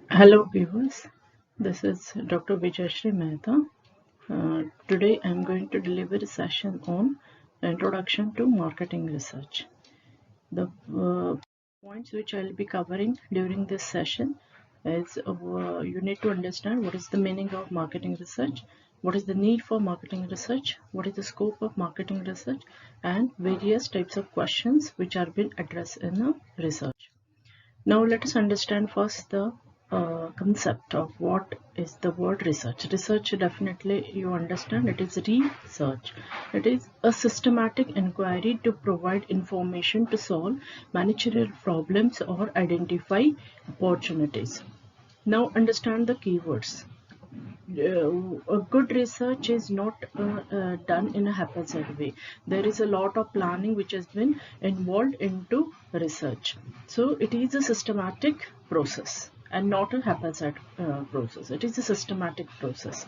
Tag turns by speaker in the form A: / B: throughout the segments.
A: Hello viewers, this is Dr. Vijayashree Mehta. Today I am going to deliver a session on Introduction to Marketing Research. The points which I will be covering during this session is you need to understand what is the meaning of marketing research, what is the need for marketing research, what is the scope of marketing research, and various types of questions which are being addressed in a research. Now let us understand first the concept of what is the word research. Research, definitely you understand, it is research. It is a systematic inquiry to provide information to solve managerial problems or identify opportunities. Now understand the keywords. A good research is not done in a haphazard way. There is a lot of planning which has been involved into research. So it is a systematic process and not a haphazard process. It is a systematic process.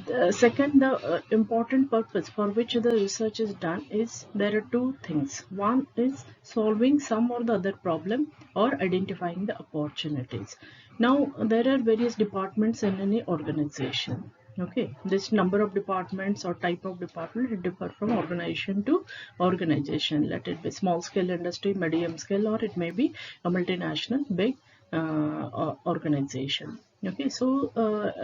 A: The important purpose for which the research is done is there are two things. One is solving some or the other problem or identifying the opportunities. Now there are various departments in any organization. Okay, this number of departments or type of department differ from organization to organization. Let it be small scale industry, medium scale, or it may be a multinational big organization. Okay, so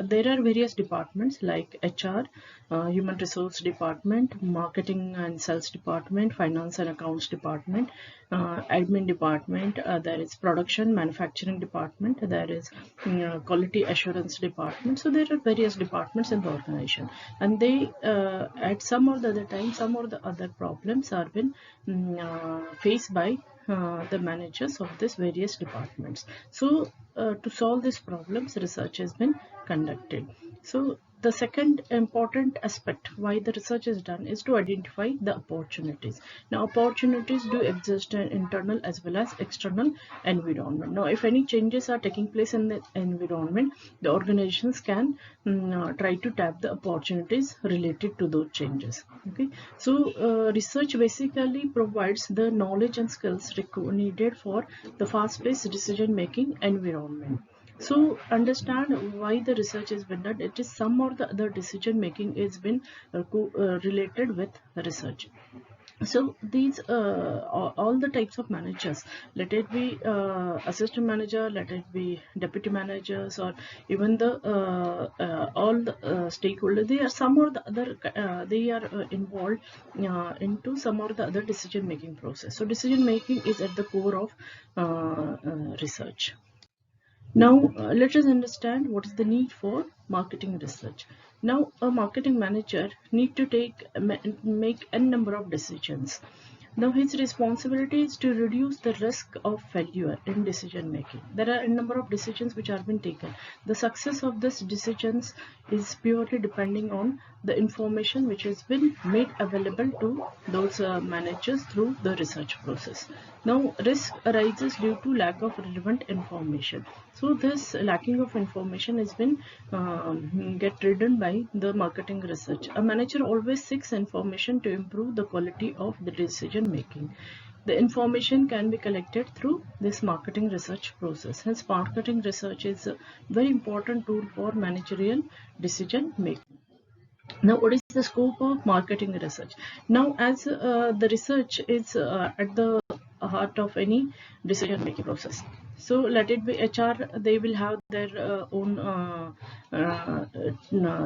A: there are various departments like HR, human resource department, marketing and sales department, finance and accounts department, admin department, there is production manufacturing department, there is quality assurance department. So there are various departments in the organization, and they at some or the other time, some or the other problems are been faced by the managers of these various departments. So to solve these problems, research has been conducted. So the second important aspect why the research is done is to identify the opportunities. Now opportunities do exist in internal as well as external environment. Now if any changes are taking place in the environment, the organizations can try to tap the opportunities related to those changes. Okay, so research basically provides the knowledge and skills needed for the fast-paced decision-making environment. So understand why the research is been done. It is some or the other decision making is been related with research. So these all the types of managers, let it be assistant manager, let it be deputy managers, or even the all the stakeholders, they are some or the other they are involved into some or the other decision making process. So decision making is at the core of research. Now, let us understand what is the need for marketing research. Now, a marketing manager need to make a number of decisions. Now, his responsibility is to reduce the risk of failure in decision making. There are a number of decisions which are being taken. The success of these decisions is purely depending on the information which has been made available to those managers through the research process. Now, risk arises due to lack of relevant information. So, this lacking of information has been get ridden by the marketing research. A manager always seeks information to improve the quality of the decision making. The information can be collected through this marketing research process. Hence, marketing research is a very important tool for managerial decision making. Now, what is the scope of marketing research? Now, as the research is at the heart of any decision making process. So let it be HR, they will have their own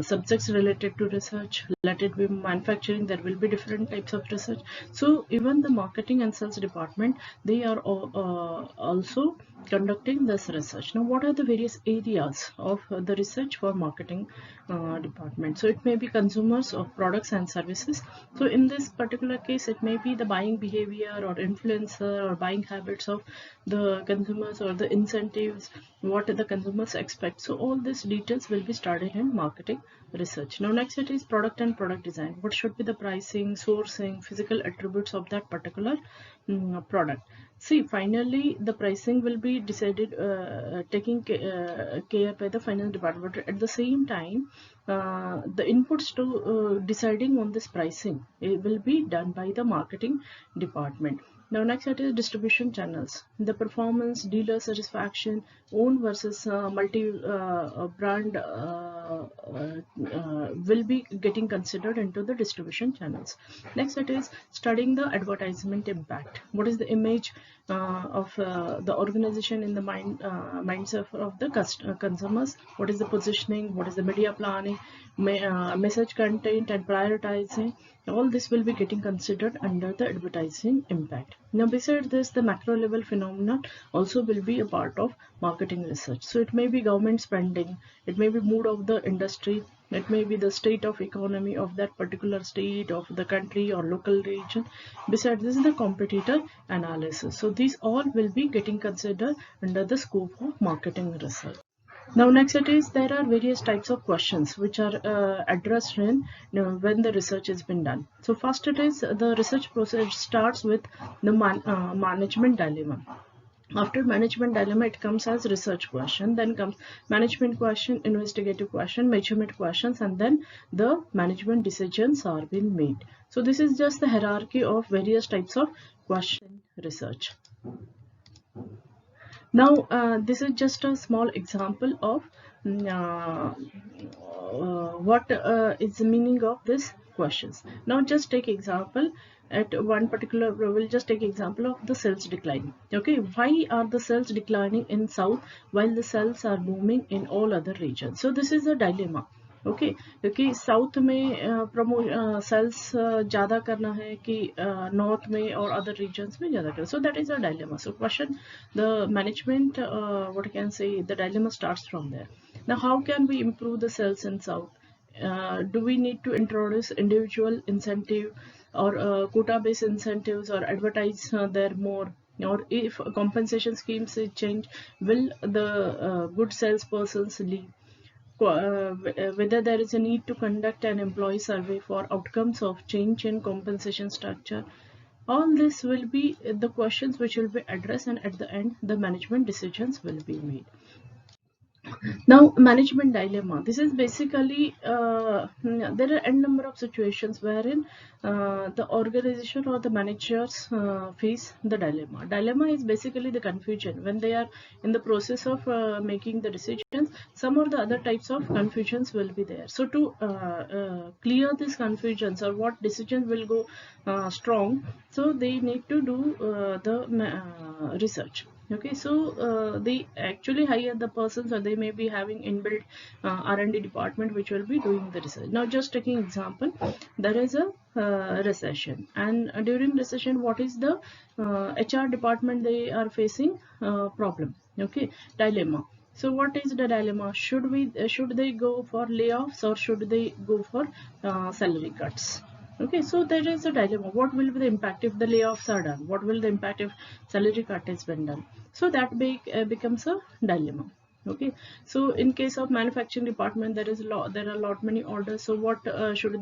A: subjects related to research. Let it be manufacturing, there will be different types of research. So even the marketing and sales department, they are also conducting this research. Now what are the various areas of the research for marketing department? So it may be consumers of products and services. So in this particular case, it may be the buying behavior or influencer or buying habits of the consumers or the incentives, what the consumers expect. So all these details will be studied in marketing research. Now next it is product and product design. What should be the pricing, sourcing, physical attributes of that particular product. See, finally the pricing will be decided taking care by the finance department. At the same time, the inputs to deciding on this pricing, it will be done by the marketing department. Now next set is distribution channels. The performance, dealer satisfaction, own versus multi-brand will be getting considered into the distribution channels. Next set is studying the advertisement impact. What is the image of the organization in the minds of the consumers? What is the positioning? What is the media planning, message content and prioritizing? All this will be getting considered under the advertising impact. Now besides this, the macro level phenomena also will be a part of marketing research. So it may be government spending, it may be mood of the industry, it may be the state of economy of that particular state, of the country or local region. Besides this is the competitor analysis. So these all will be getting considered under the scope of marketing research. Now next it is, there are various types of questions which are addressed in when the research has been done. So first it is, the research process starts with the management dilemma. After management dilemma, it comes as research question, then comes management question, investigative question, measurement questions, and then the management decisions are being made. So this is just the hierarchy of various types of question research. Now this is just a small example of what is the meaning of this questions. Now just take example at one particular, we'll just take example of the sales decline. Okay, why are the sales declining in south while the sales are booming in all other regions? So this is a dilemma. Okay क्योंकि south में sales ज़्यादा करना है कि north में और other regions में ज़्यादा करना. So that is a dilemma. So question, the management what can say, the dilemma starts from there. Now how can we improve the sales in south? Do we need to introduce individual incentive or quota based incentives or advertise there more? Or if compensation schemes change, will the good salespersons leave? Whether there is a need to conduct an employee survey for outcomes of change in compensation structure. All this will be the questions which will be addressed, and at the end the management decisions will be made. Now management dilemma, this is basically there are n number of situations wherein the organization or the managers face the dilemma. Dilemma is basically the confusion when they are in the process of making the decisions. Some or the other types of confusions will be there. So to clear these confusions or what decision will go strong, so they need to do the research. Okay, so they actually hire the persons, or they may be having inbuilt R&D department which will be doing the research. Now just taking example, there is a recession, and during recession, what is the HR department they are facing problem? Okay, dilemma. So what is the dilemma? Should they go for layoffs or should they go for salary cuts? Okay, so there is a dilemma. What will be the impact if the layoffs are done? What will the impact if salary cut has been done? So that becomes a dilemma. Okay, so in case of manufacturing department, there are a lot many orders. So what should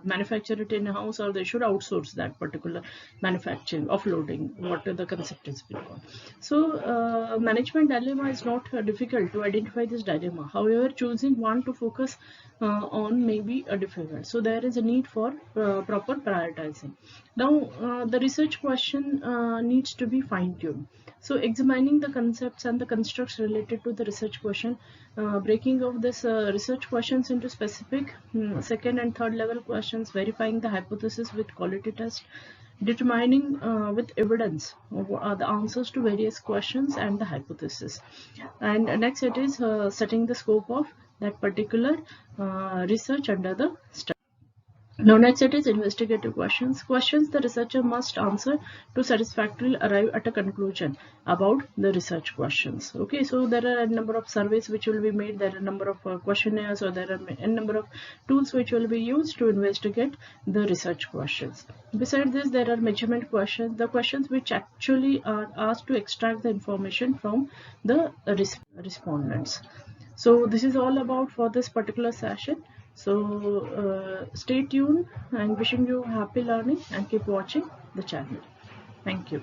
A: manufacture it in house, or they should outsource that particular manufacturing, offloading, what the concept is being called. So management dilemma is not difficult to identify this dilemma. However, choosing one to focus on may be difficult. So there is a need for proper prioritizing. Now the research question needs to be fine-tuned. So examining the concepts and the constructs related to the research question, breaking of this research questions into specific second and third level questions, verifying the hypothesis with quality test, determining with evidence the answers to various questions and the hypothesis. And next it is setting the scope of that particular research under the study. Now next it is investigative questions. Questions the researcher must answer to satisfactorily arrive at a conclusion about the research questions. Okay, so there are a number of surveys which will be made, there are a number of questionnaires, or there are a number of tools which will be used to investigate the research questions. Besides this, there are measurement questions, the questions which actually are asked to extract the information from the respondents. So this is all about for this particular session. So stay tuned, and wishing you happy learning, and keep watching the channel. Thank you.